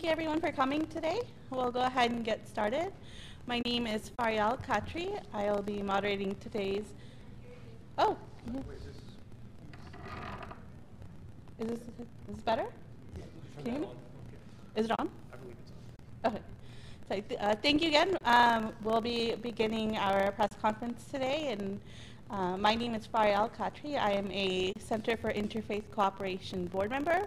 you everyone for coming today. We'll go ahead and get started. My name is Farial Khatri. I will be moderating today's... Oh. Is this better? Can you hear me? Is it on? I believe it's on. Okay. So, thank you again. We'll be beginning our press conference today, and my name is Farial Khatri. I am a Center for Interfaith Cooperation board member.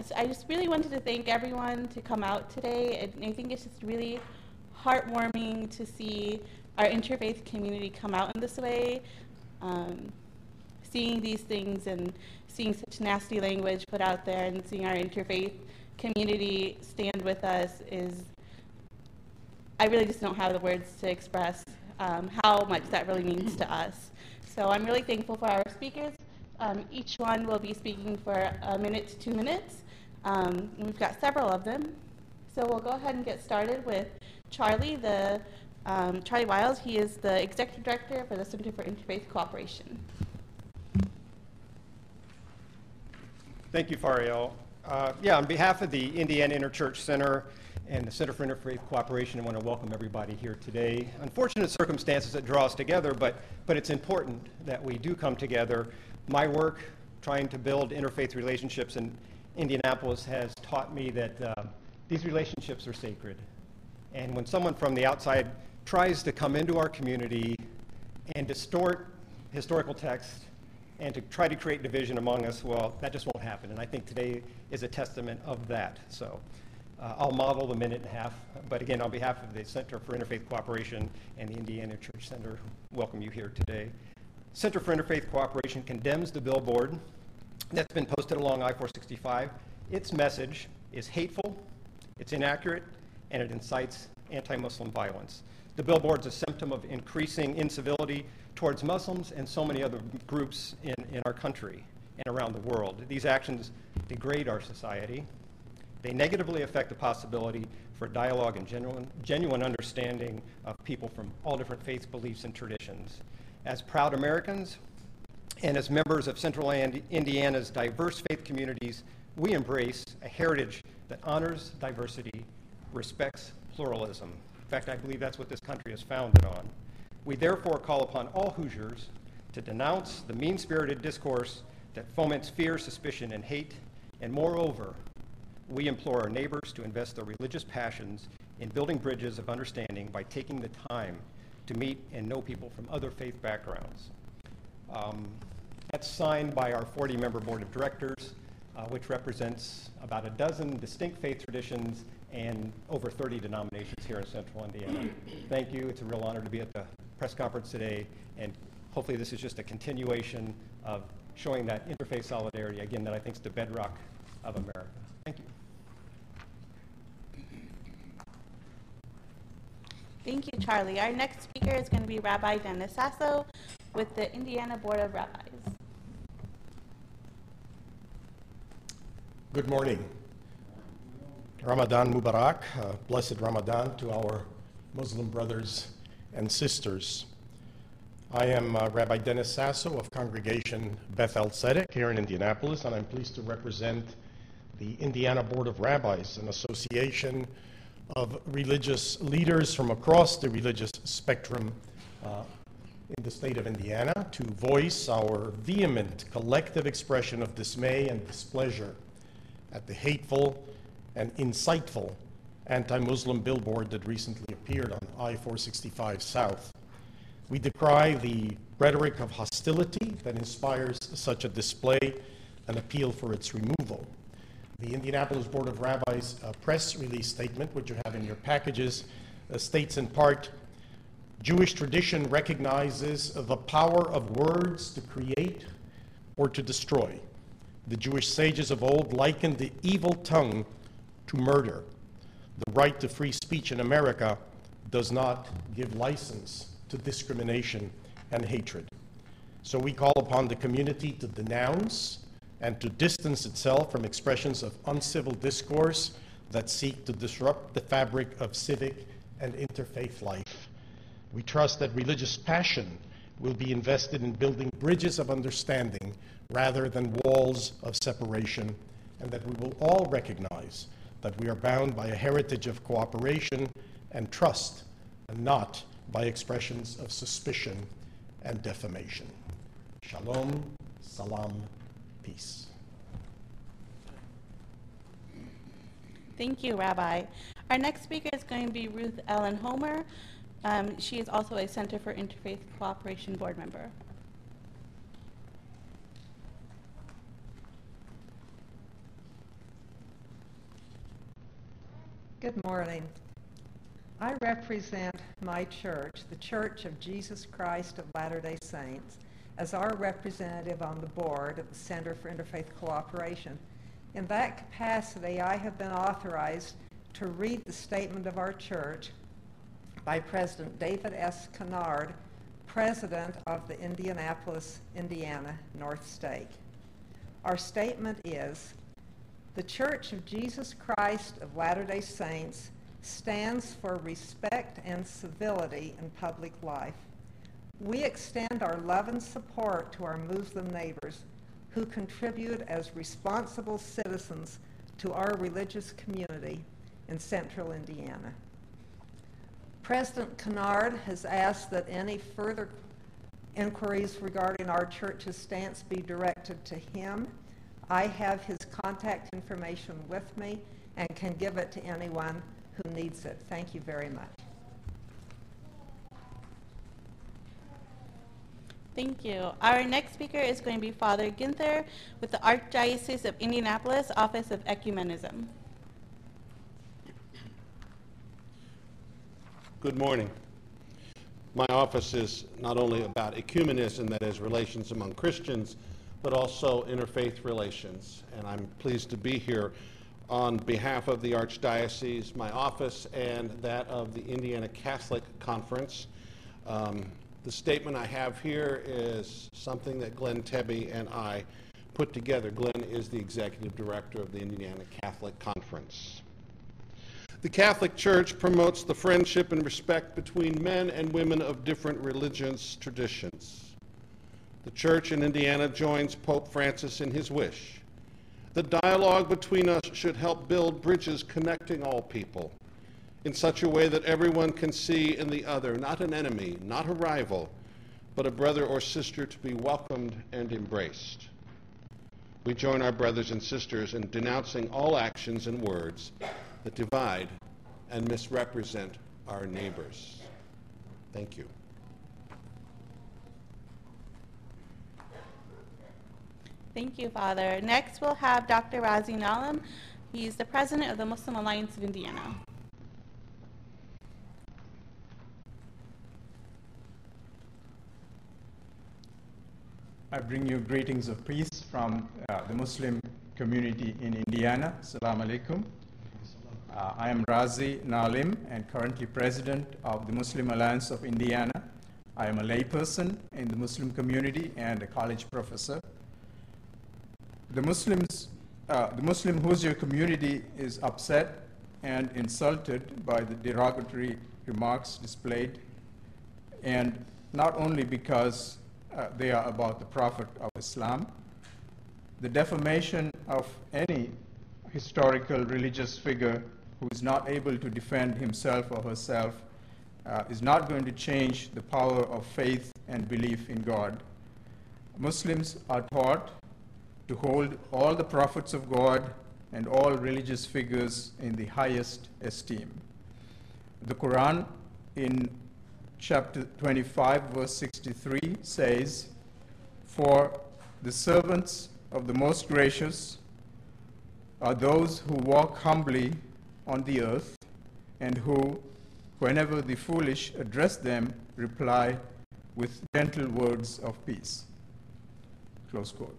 So I just really wanted to thank everyone to come out today, and I think it's just really heartwarming to see our interfaith community come out in this way. Seeing these things and seeing such nasty language put out there and seeing our interfaith community stand with us is, I really just don't have the words to express how much that really means to us. So I'm really thankful for our speakers. Each one will be speaking for 1 minute to 2 minutes. And we've got several of them. So we'll go ahead and get started with Charlie, Charlie Wiles. He is the Executive Director for the Center for Interfaith Cooperation. Thank you, Fariel. On behalf of the Indiana Interchurch Center and the Center for Interfaith Cooperation, I want to welcome everybody here today. Unfortunate circumstances that draw us together, but it's important that we do come together. My work trying to build interfaith relationships in Indianapolis has taught me that these relationships are sacred. And when someone from the outside tries to come into our community and distort historical text and to try to create division among us, well, that just won't happen. And I think today is a testament of that. So I'll model the 1.5 minutes, but again, on behalf of the Center for Interfaith Cooperation and the Indiana Church Center, welcome you here today. Center for Interfaith Cooperation condemns the billboard that's been posted along I-465. Its message is hateful, it's inaccurate, and it incites anti-Muslim violence. The billboard's a symptom of increasing incivility towards Muslims and so many other groups in our country and around the world. These actions degrade our society. They negatively affect the possibility for dialogue and genuine understanding of people from all different faiths, beliefs, and traditions. As proud Americans and as members of Central Indiana's diverse faith communities, we embrace a heritage that honors diversity, respects pluralism. In fact, I believe that's what this country is founded on. We therefore call upon all Hoosiers to denounce the mean-spirited discourse that foments fear, suspicion, and hate, and moreover, we implore our neighbors to invest their religious passions in building bridges of understanding by taking the time to meet and know people from other faith backgrounds. That's signed by our 40-member board of directors, which represents about a dozen distinct faith traditions and over 30 denominations here in Central Indiana. Thank you. It's a real honor to be at the press conference today, and hopefully this is just a continuation of showing that interfaith solidarity, again, that I think is the bedrock of America. Thank you. Thank you, Charlie. Our next speaker is going to be Rabbi Dennis Sasso with the Indiana Board of Rabbis. Good morning. Ramadan Mubarak, blessed Ramadan to our Muslim brothers and sisters. I am Rabbi Dennis Sasso of Congregation Beth El Tzedek here in Indianapolis, and I'm pleased to represent the Indiana Board of Rabbis, an association of religious leaders from across the religious spectrum in the state of Indiana to voice our vehement collective expression of dismay and displeasure at the hateful and insightful anti-Muslim billboard that recently appeared on I-465 South. We decry the rhetoric of hostility that inspires such a display and appeal for its removal. The Indianapolis Board of Rabbis press release statement, which you have in your packages, states in part, Jewish tradition recognizes the power of words to create or to destroy. The Jewish sages of old likened the evil tongue to murder. The right to free speech in America does not give license to discrimination and hatred. So we call upon the community to denounce and to distance itself from expressions of uncivil discourse that seek to disrupt the fabric of civic and interfaith life. We trust that religious passion will be invested in building bridges of understanding rather than walls of separation, and that we will all recognize that we are bound by a heritage of cooperation and trust, and not by expressions of suspicion and defamation. Shalom, salam, peace. Thank you, Rabbi. Our next speaker is going to be Ruth Ellen Homer. She is also a Center for Interfaith Cooperation board member. Good morning. I represent my church, the Church of Jesus Christ of Latter-day Saints, as our representative on the board of the Center for Interfaith Cooperation. In that capacity, I have been authorized to read the statement of our church by President David S. Kennard, President of the Indianapolis, Indiana North Stake. Our statement is, the Church of Jesus Christ of Latter-day Saints stands for respect and civility in public life. We extend our love and support to our Muslim neighbors who contribute as responsible citizens to our religious community in central Indiana. President Kennard has asked that any further inquiries regarding our church's stance be directed to him. I have his contact information with me and can give it to anyone who needs it. Thank you very much. Thank you. Our next speaker is going to be Father Ginther with the Archdiocese of Indianapolis, Office of Ecumenism. Good morning. My office is not only about ecumenism, that is relations among Christians, but also interfaith relations. And I'm pleased to be here on behalf of the Archdiocese, my office, and that of the Indiana Catholic Conference. The statement I have here is something that Glenn Tebbe and I put together. Glenn is the executive director of the Indiana Catholic Conference. The Catholic Church promotes the friendship and respect between men and women of different religious traditions. The Church in Indiana joins Pope Francis in his wish. The dialogue between us should help build bridges connecting all people in such a way that everyone can see in the other not an enemy, not a rival, but a brother or sister to be welcomed and embraced. We join our brothers and sisters in denouncing all actions and words that divide and misrepresent our neighbors. Thank you. Thank you, Father. Next, we'll have Dr. Razi Nalam. He's the president of the Muslim Alliance of Indiana. I bring you greetings of peace from the Muslim community in Indiana. Assalamu alaikum. I am Razi Nalim and currently president of the Muslim Alliance of Indiana. I am a layperson in the Muslim community and a college professor. The Muslim Hoosier community is upset and insulted by the derogatory remarks displayed, and not only because they are about the Prophet of Islam. The defamation of any historical religious figure who is not able to defend himself or herself is not going to change the power of faith and belief in God. Muslims are taught to hold all the prophets of God and all religious figures in the highest esteem. The Quran in chapter 25, verse 63 says, "For the servants of the most gracious are those who walk humbly on the earth and who, whenever the foolish address them, reply with gentle words of peace." Close quote.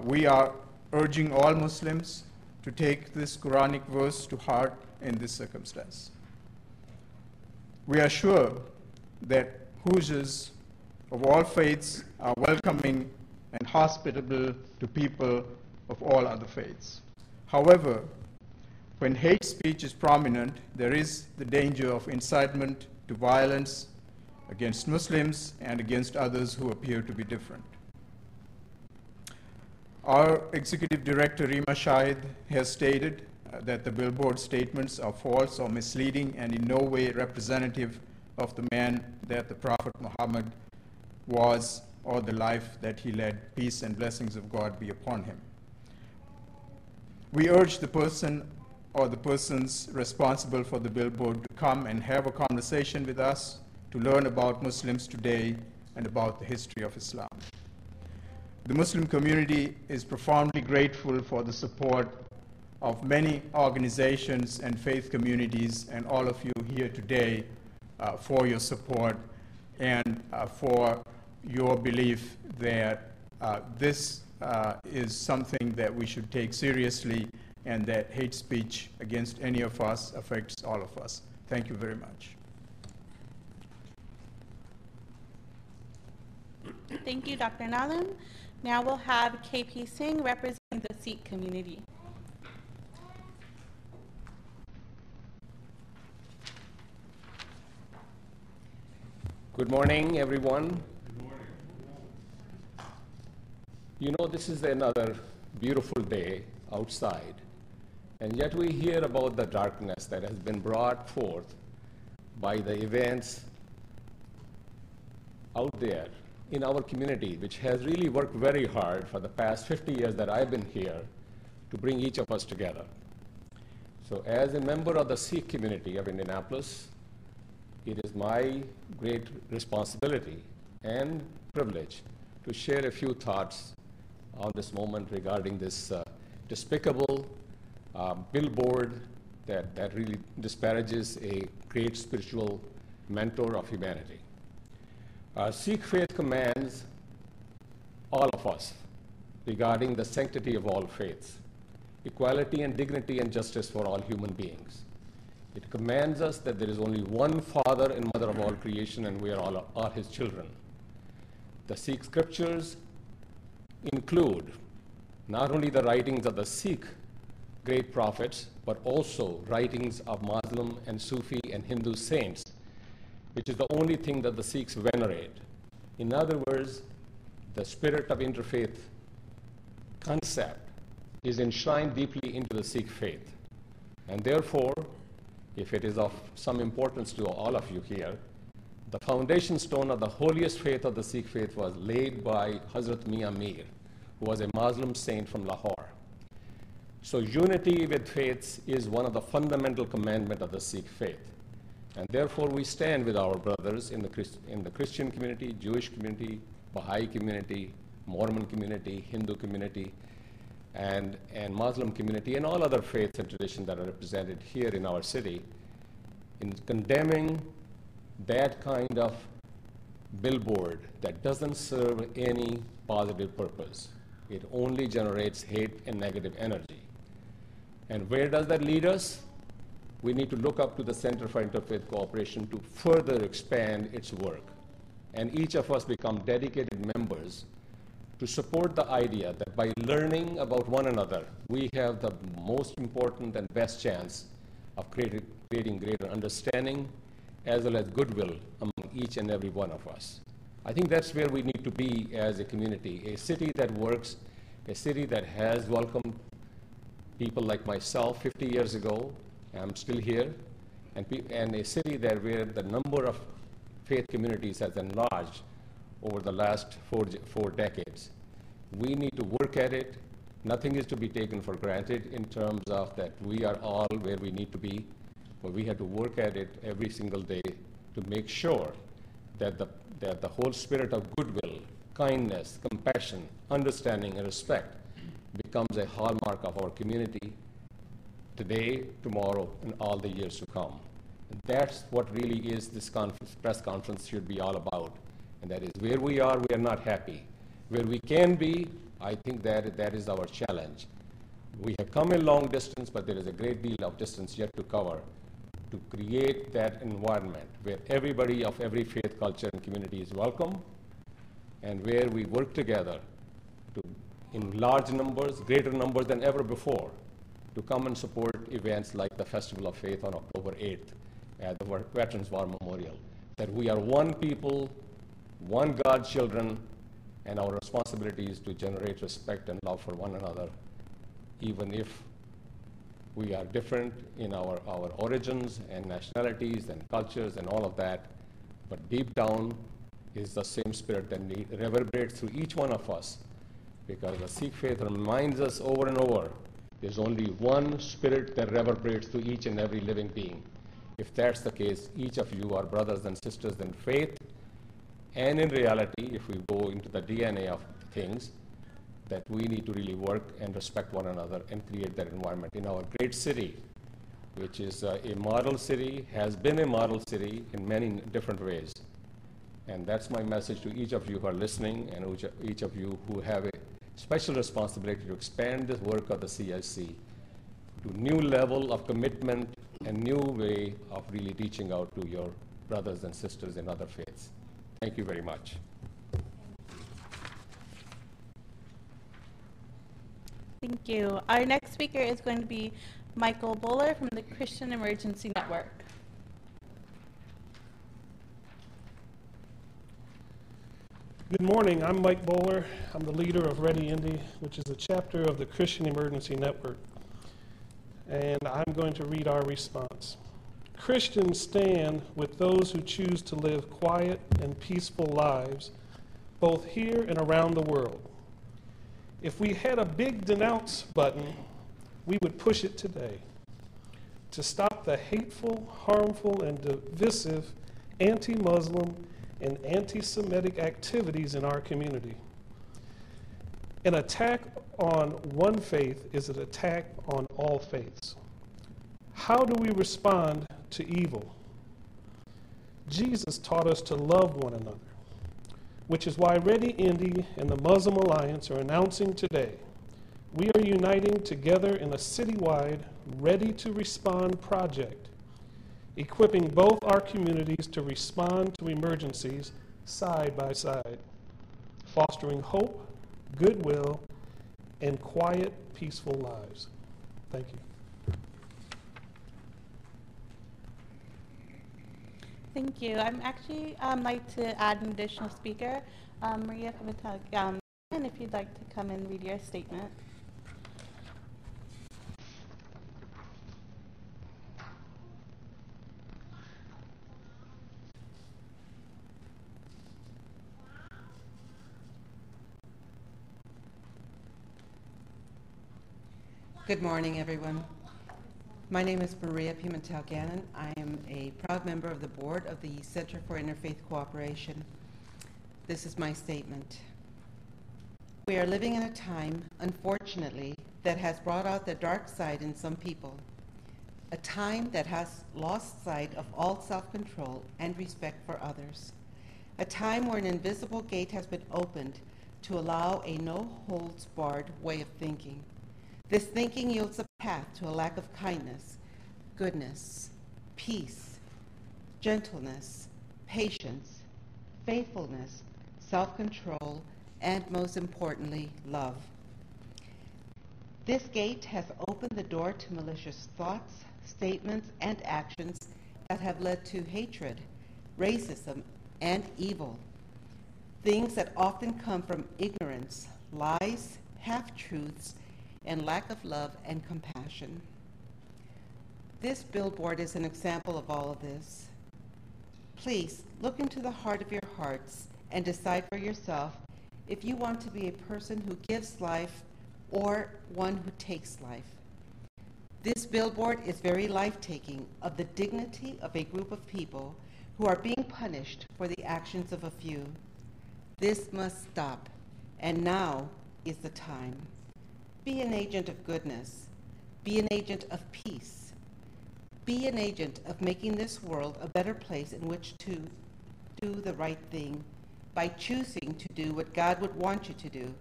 We are urging all Muslims to take this Quranic verse to heart in this circumstance. We are sure that Hoosiers of all faiths are welcoming and hospitable to people of all other faiths. However, when hate speech is prominent, there is the danger of incitement to violence against Muslims and against others who appear to be different. Our executive director, Rima Shahid, has stated that the billboard statements are false or misleading and in no way representative of the man that the Prophet Muhammad was or the life that he led. Peace and blessings of God be upon him. We urge the person or the persons responsible for the billboard to come and have a conversation with us to learn about Muslims today and about the history of Islam. The Muslim community is profoundly grateful for the support of many organizations and faith communities and all of you here today for your support and for your belief that this is something that we should take seriously and that hate speech against any of us affects all of us. Thank you very much. Thank you, Dr. Nalim. Now we'll have KP Singh representing the Sikh community. Good morning, everyone. Good morning. You know, this is another beautiful day outside, and yet we hear about the darkness that has been brought forth by the events out there in our community, which has really worked very hard for the past 50 years that I've been here to bring each of us together. So as a member of the Sikh community of Indianapolis, it is my great responsibility and privilege to share a few thoughts on this moment regarding this despicable billboard that really disparages a great spiritual mentor of humanity. Sikh faith commands all of us regarding the sanctity of all faiths, equality and dignity and justice for all human beings. It commands us that there is only one Father and Mother of all creation, and we are all His children. The Sikh scriptures include not only the writings of the Sikh great prophets, but also writings of Muslim and Sufi and Hindu saints, which is the only thing that the Sikhs venerate. In other words, the spirit of interfaith concept is enshrined deeply into the Sikh faith. And therefore, if it is of some importance to all of you here, the foundation stone of the holiest faith of the Sikh faith was laid by Hazrat Mian Mir, who was a Muslim saint from Lahore. So unity with faiths is one of the fundamental commandments of the Sikh faith. And therefore, we stand with our brothers in the Christian community, Jewish community, Baha'i community, Mormon community, Hindu community, and Muslim community, and all other faiths and traditions that are represented here in our city, in condemning that kind of billboard that doesn't serve any positive purpose. It only generates hate and negative energy. And where does that lead us? We need to look up to the Center for Interfaith Cooperation to further expand its work. And each of us become dedicated members to support the idea that by learning about one another, we have the most important and best chance of creating greater understanding as well as goodwill among each and every one of us. I think that's where we need to be as a community, a city that works, a city that has welcomed people like myself 50 years ago. I'm still here, and a city where the number of faith communities has enlarged over the last four decades. We need to work at it. Nothing is to be taken for granted in terms of that we are all where we need to be, but we have to work at it every single day to make sure that the whole spirit of goodwill, kindness, compassion, understanding, and respect becomes a hallmark of our community today, tomorrow, and all the years to come. And that's what really is this press conference should be all about. And that is where we are not happy. Where we can be, I think that is our challenge. We have come a long distance, but there is a great deal of distance yet to cover to create that environment where everybody of every faith, culture, and community is welcome, and where we work together in large numbers, greater numbers than ever before, to come and support events like the Festival of Faith on October 8th at the Veterans War Memorial. That we are one people, one God's children, and our responsibility is to generate respect and love for one another, even if We are different in our origins and nationalities and cultures and all of that, but deep down is the same spirit that reverberates through each one of us, because the Sikh faith reminds us over and over, there's only one spirit that reverberates through each and every living being. If that's the case, each of you are brothers and sisters in faith, and in reality, if we go into the DNA of things, that we need to really work and respect one another and create that environment in our great city, which is a model city, has been a model city in many different ways. And that's my message to each of you who are listening, and each of you who have a special responsibility to expand this work of the CIC to new level of commitment and new way of really reaching out to your brothers and sisters in other faiths. Thank you very much. Thank you. Our next speaker is going to be Michael Bowler from the Christian Emergency Network. Good morning. I'm Mike Bowler. I'm the leader of Ready Indy, which is a chapter of the Christian Emergency Network. And I'm going to read our response. Christians stand with those who choose to live quiet and peaceful lives, both here and around the world. If we had a big denounce button, we would push it today to stop the hateful, harmful, and divisive anti-Muslim and anti-Semitic activities in our community. An attack on one faith is an attack on all faiths. How do we respond to evil? Jesus taught us to love one another, which is why Ready Indy and the Muslim Alliance are announcing today we are uniting together in a citywide Ready to Respond project, equipping both our communities to respond to emergencies side by side, fostering hope, goodwill, and quiet, peaceful lives. Thank you. Thank you. I'm actually like to add an additional speaker, Maria Pimentel, and if you'd like to come and read your statement. Good morning, everyone. My name is Maria Pimentel-Gannon. I am a proud member of the board of the Center for Interfaith Cooperation. This is my statement. We are living in a time, unfortunately, that has brought out the dark side in some people, a time that has lost sight of all self-control and respect for others, a time where an invisible gate has been opened to allow a no-holds-barred way of thinking. This thinking yields a path to a lack of kindness, goodness, peace, gentleness, patience, faithfulness, self-control, and most importantly, love. This gate has opened the door to malicious thoughts, statements, and actions that have led to hatred, racism, and evil. Things that often come from ignorance, lies, half-truths, and lack of love and compassion. This billboard is an example of all of this. Please look into the heart of your hearts and decide for yourself if you want to be a person who gives life or one who takes life. This billboard is very life-taking of the dignity of a group of people who are being punished for the actions of a few. This must stop, and now is the time. Be an agent of goodness. Be an agent of peace. Be an agent of making this world a better place in which to do the right thing by choosing to do what God would want you to do.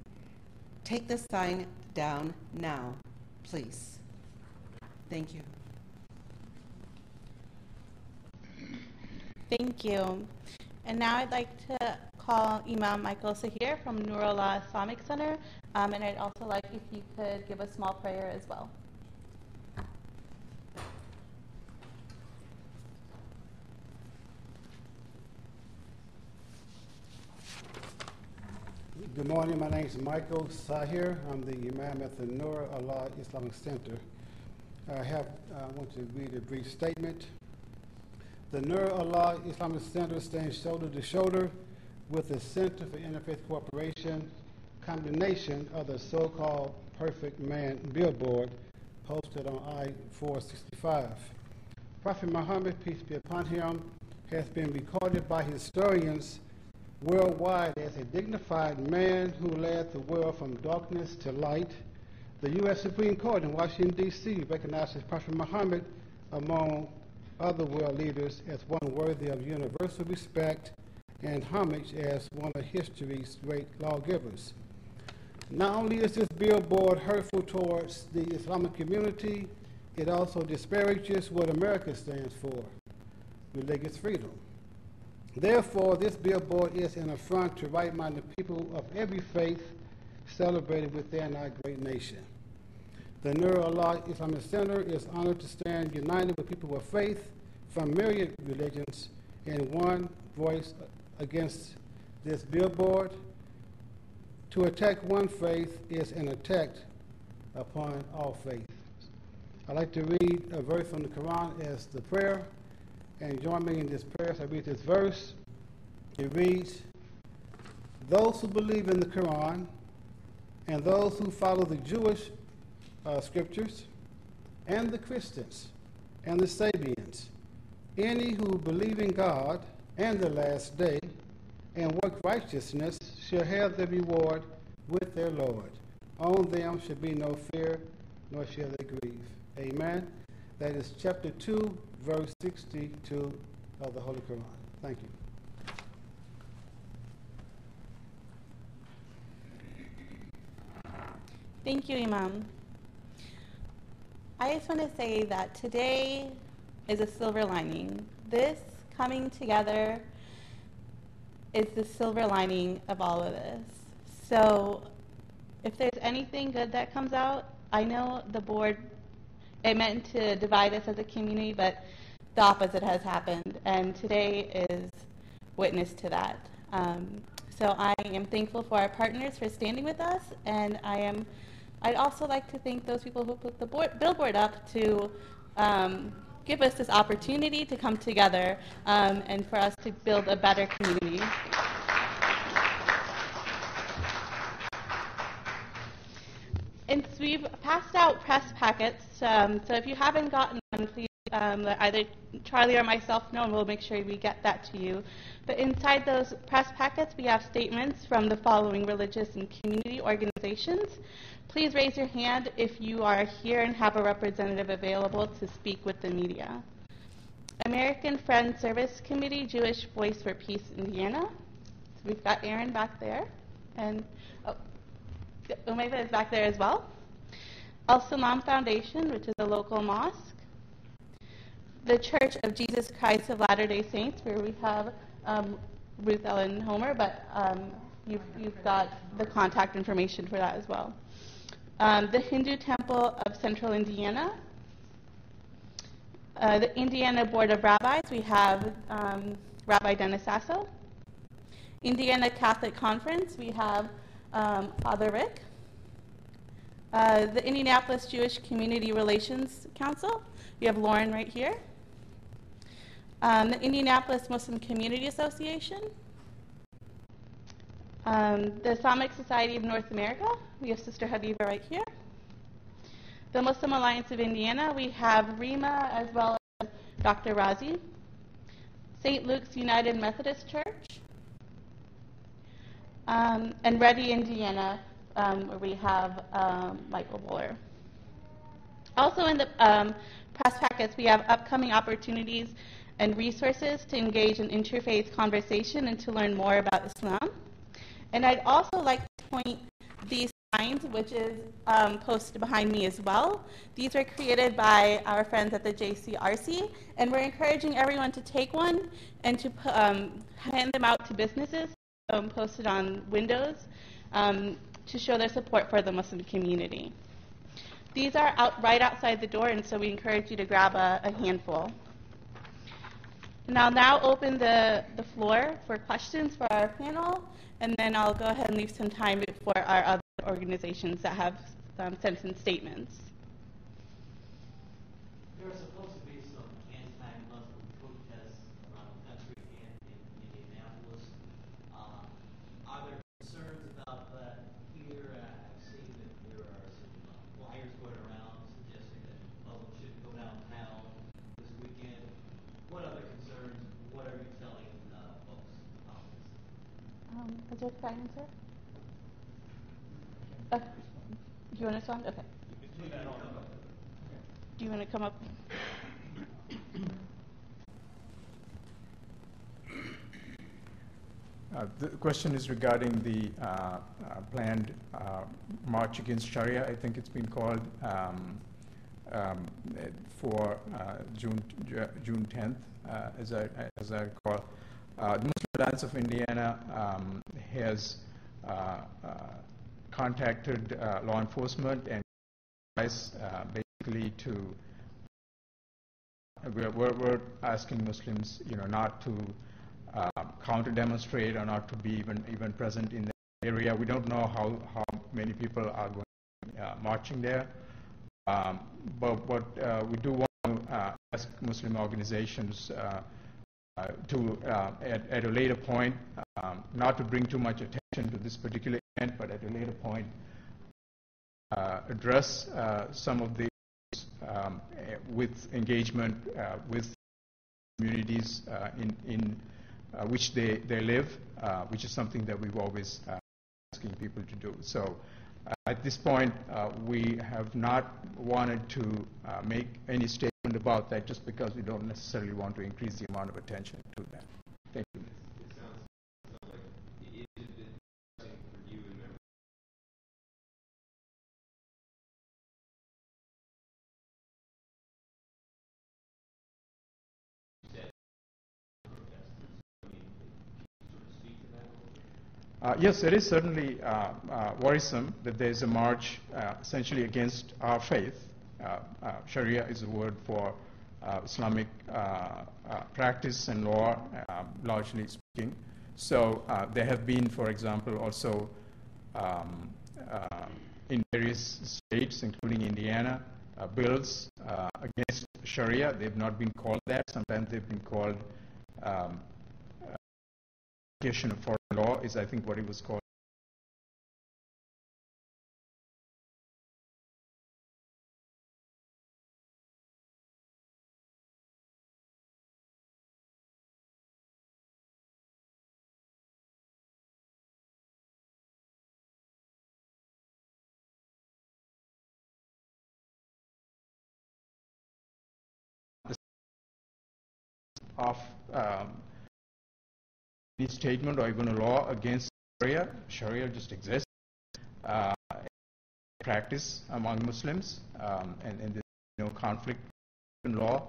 Take the sign down now, please. Thank you. Thank you. And now I'd like to call Imam Michael Sahir from Nurullah Islamic Center, and I'd also like if you could give a small prayer as well. Good morning. My name is Michael Sahir. I'm the Imam at the Nurullah Islamic Center. I want to read a brief statement. The Nur Allah Islamic Center stands shoulder to shoulder with the Center for Interfaith Cooperation, combination of the so-called Perfect Man billboard posted on I-465. Prophet Muhammad, peace be upon him, has been recorded by historians worldwide as a dignified man who led the world from darkness to light. The U.S. Supreme Court in Washington, D.C. recognizes Prophet Muhammad among other world leaders as one worthy of universal respect and homage as one of history's great lawgivers. Not only is this billboard hurtful towards the Islamic community, it also disparages what America stands for, religious freedom. Therefore, this billboard is an affront to right-minded people of every faith celebrated within our great nation. The Nur Allah Islamic Center is honored to stand united with people of faith from myriad religions in one voice against this billboard. To attack one faith is an attack upon all faith. I'd like to read a verse from the Quran as the prayer, and join me in this prayer as I read this verse. It reads, "Those who believe in the Quran and those who follow the Jewish scriptures and the Christians and the Sabians, any who believe in God and the last day and work righteousness shall have their reward with their Lord. On them shall be no fear, nor shall they grieve." Amen. That is chapter 2, verse 62 of the Holy Quran. Thank you. Thank you, Imam. I just want to say that today is a silver lining. This coming together is the silver lining of all of this. So if there's anything good that comes out, I know the board, it meant to divide us as a community, but the opposite has happened, and today is witness to that. So I am thankful for our partners for standing with us, and I'd also like to thank those people who put the billboard up to give us this opportunity to come together and for us to build a better community. And we've passed out press packets, so if you haven't gotten one, please let either Charlie or myself know, and we'll make sure we get that to you. But inside those press packets, we have statements from the following religious and community organizations. Please raise your hand if you are here and have a representative available to speak with the media. American Friends Service Committee, Jewish Voice for Peace, Indiana. So we've got Aaron back there, and Umeva is back there as well. Al Salam Foundation, which is a local mosque. The Church of Jesus Christ of Latter-day Saints, where we have Ruth Ellen Homer, but you've got the contact information for that as well. The Hindu Temple of Central Indiana. The Indiana Board of Rabbis, we have Rabbi Dennis Sasso. Indiana Catholic Conference, we have Father Rick. The Indianapolis Jewish Community Relations Council, we have Lauren right here. The Indianapolis Muslim Community Association. The Islamic Society of North America, we have Sister Habiba right here. The Muslim Alliance of Indiana, we have Rima as well as Dr. Razi. St. Luke's United Methodist Church. And Ready, Indiana, where we have Michael Buller. Also in the press packets, we have upcoming opportunities and resources to engage in interfaith conversation and to learn more about Islam. And I'd also like to point these signs, which is posted behind me as well. These were created by our friends at the JCRC, and we're encouraging everyone to take one and to hand them out to businesses, posted on windows, to show their support for the Muslim community. These are right outside the door, and so we encourage you to grab a handful. And I'll now open the floor for questions for our panel, and then I'll go ahead and leave some time for our other organizations that have sent in statements. There are supposed to be some anti-Muslim protests around the country and in Indianapolis. Are there concerns about that here? I've seen that there are some flyers going around suggesting that Muslims shouldn't go downtown this weekend. What other concerns? What are you telling folks about this? Is there a answer? Do you want to respond? Okay. Do you want to come up? The question is regarding the planned march against Sharia, I think it's been called, for June 10th, as I recall. The Muslim Alliance of Indiana has contacted law enforcement and basically to we're asking Muslims, not to counter-demonstrate or not to be even present in the area. We don't know how many people are going marching there, but what we do want to ask Muslim organizations to, at a later point, not to bring too much attention to this particular event, but at a later point, address some of the with engagement with communities in which they live, which is something that we've always asking people to do. So at this point, we have not wanted to make any statement about that just because we don't necessarily want to increase the amount of attention to that. Thank you. It sounds like it is for you and members. Yes, it is certainly worrisome that there is a march essentially against our faith. Sharia is a word for Islamic practice and law, largely speaking. So there have been, for example, also in various states, including Indiana, bills against Sharia. They've not been called that. Sometimes they've been called of foreign law is, I think, what it was called. Of any statement or even a law against Sharia. Sharia just exists practice among Muslims, and there's no conflict in law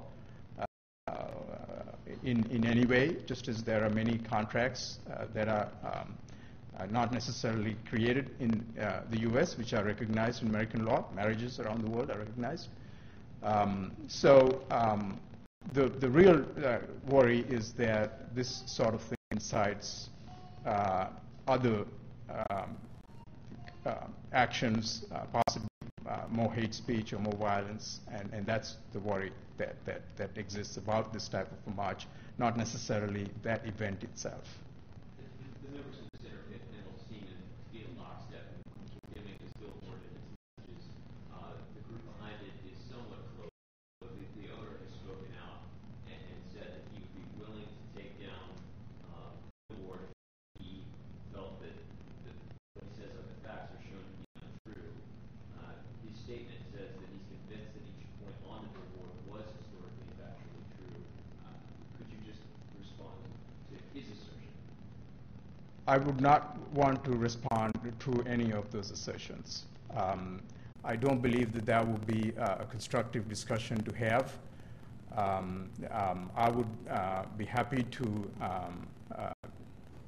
in any way, just as there are many contracts that are not necessarily created in the U.S., which are recognized in American law. Marriages around the world are recognized. The real worry is that this sort of thing incites other actions, possibly more hate speech or more violence, and that's the worry that exists about this type of a march, not necessarily that event itself. The members of this interfaith panel seem to be in lockstep in giving this billboard and its messages. The group behind it is somewhat close. The owner has spoken out and said that he would be willing to take down the billboard if he felt that what he says of the facts are shown to be untrue. His statement says that he's convinced that each point on the billboard was historically and factually true. Could you just respond to his assertion? I would not want to respond to any of those assertions. I don't believe that that would be a constructive discussion to have. I would be happy to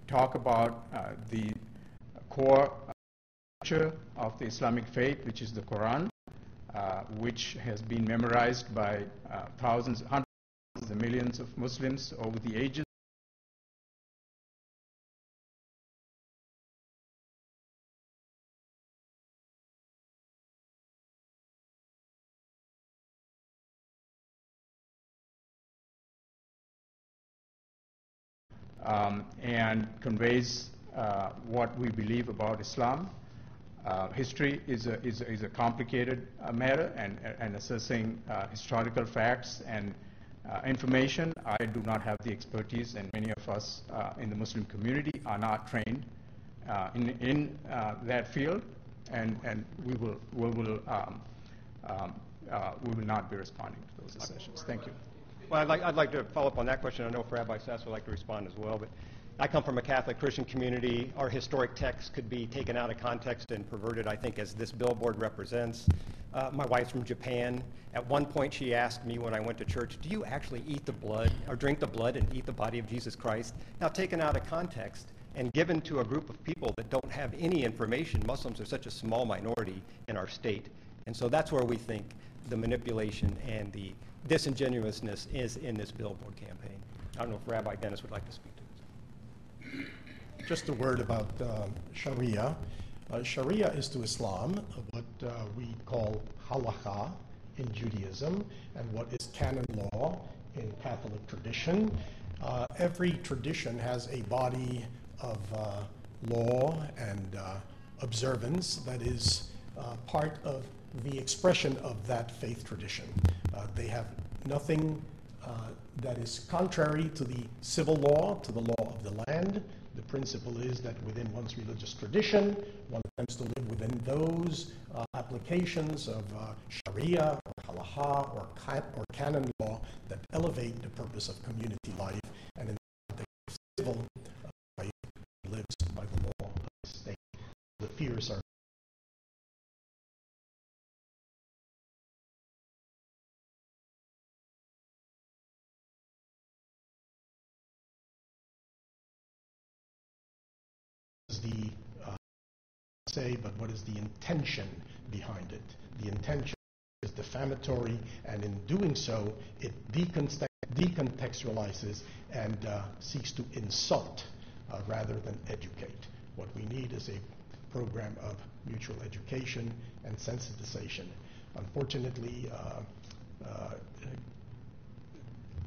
talk about the core structure of the Islamic faith, which is the Quran, which has been memorized by thousands, hundreds of millions of Muslims over the ages. and conveys what we believe about Islam. History is a complicated matter, and assessing historical facts and information, I do not have the expertise, and many of us in the Muslim community are not trained in that field, and we will not be responding to those assertions. Thank you. Well, I'd like to follow up on that question. I know if Rabbi Sasso would like to respond as well, but I come from a Catholic Christian community. Our historic texts could be taken out of context and perverted, I think, as this billboard represents. My wife's from Japan. At one point, she asked me when I went to church, do you actually eat the blood or drink the blood and eat the body of Jesus Christ? Now, taken out of context and given to a group of people that don't have any information. Muslims are such a small minority in our state. And so that's where we think the manipulation and the disingenuousness is in this billboard campaign. I don't know if Rabbi Dennis would like to speak to this. Just a word about Sharia. Sharia is to Islam what we call halakha in Judaism and what is canon law in Catholic tradition. Every tradition has a body of law and observance that is part of the expression of that faith tradition. They have nothing that is contrary to the civil law, to the law of the land. The principle is that within one's religious tradition, one tends to live within those applications of Sharia or halakha or canon law that elevate the purpose of community life, and in the civil life lives by the law of the state. The fears are the but what is the intention behind it? The intention is defamatory, and in doing so, it decontextualizes and seeks to insult rather than educate. What we need is a program of mutual education and sensitization. Unfortunately,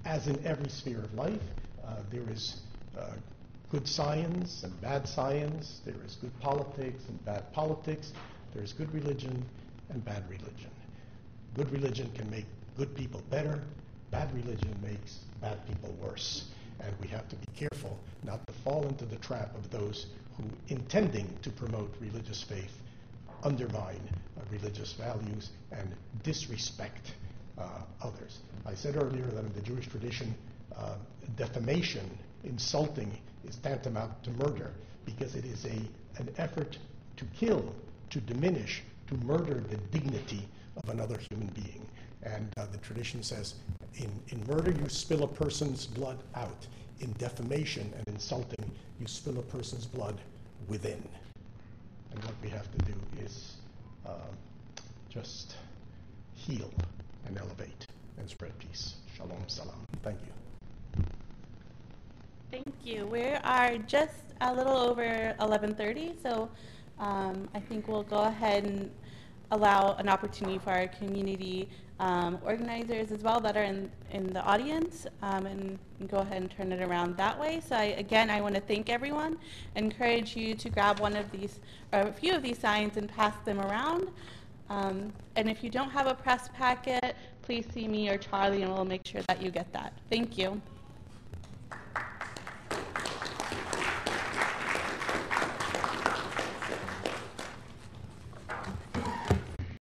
as in every sphere of life, there is good science and bad science. There is good politics and bad politics. There is good religion and bad religion. Good religion can make good people better. Bad religion makes bad people worse. And we have to be careful not to fall into the trap of those who, intending to promote religious faith, undermine religious values and disrespect others. I said earlier that in the Jewish tradition, defamation, insulting, is tantamount to murder, because it is an effort to kill, to diminish, to murder the dignity of another human being. And the tradition says, in murder you spill a person's blood out. In defamation and insulting, you spill a person's blood within. And what we have to do is just heal and elevate and spread peace. Shalom, salam. Thank you. Thank you. We are just a little over 11:30, so I think we'll go ahead and allow an opportunity for our community organizers as well that are in the audience, and go ahead and turn it around that way. So I want to thank everyone, encourage you to grab one of these, or a few of these signs and pass them around. And if you don't have a press packet, please see me or Charlie and we'll make sure that you get that. Thank you.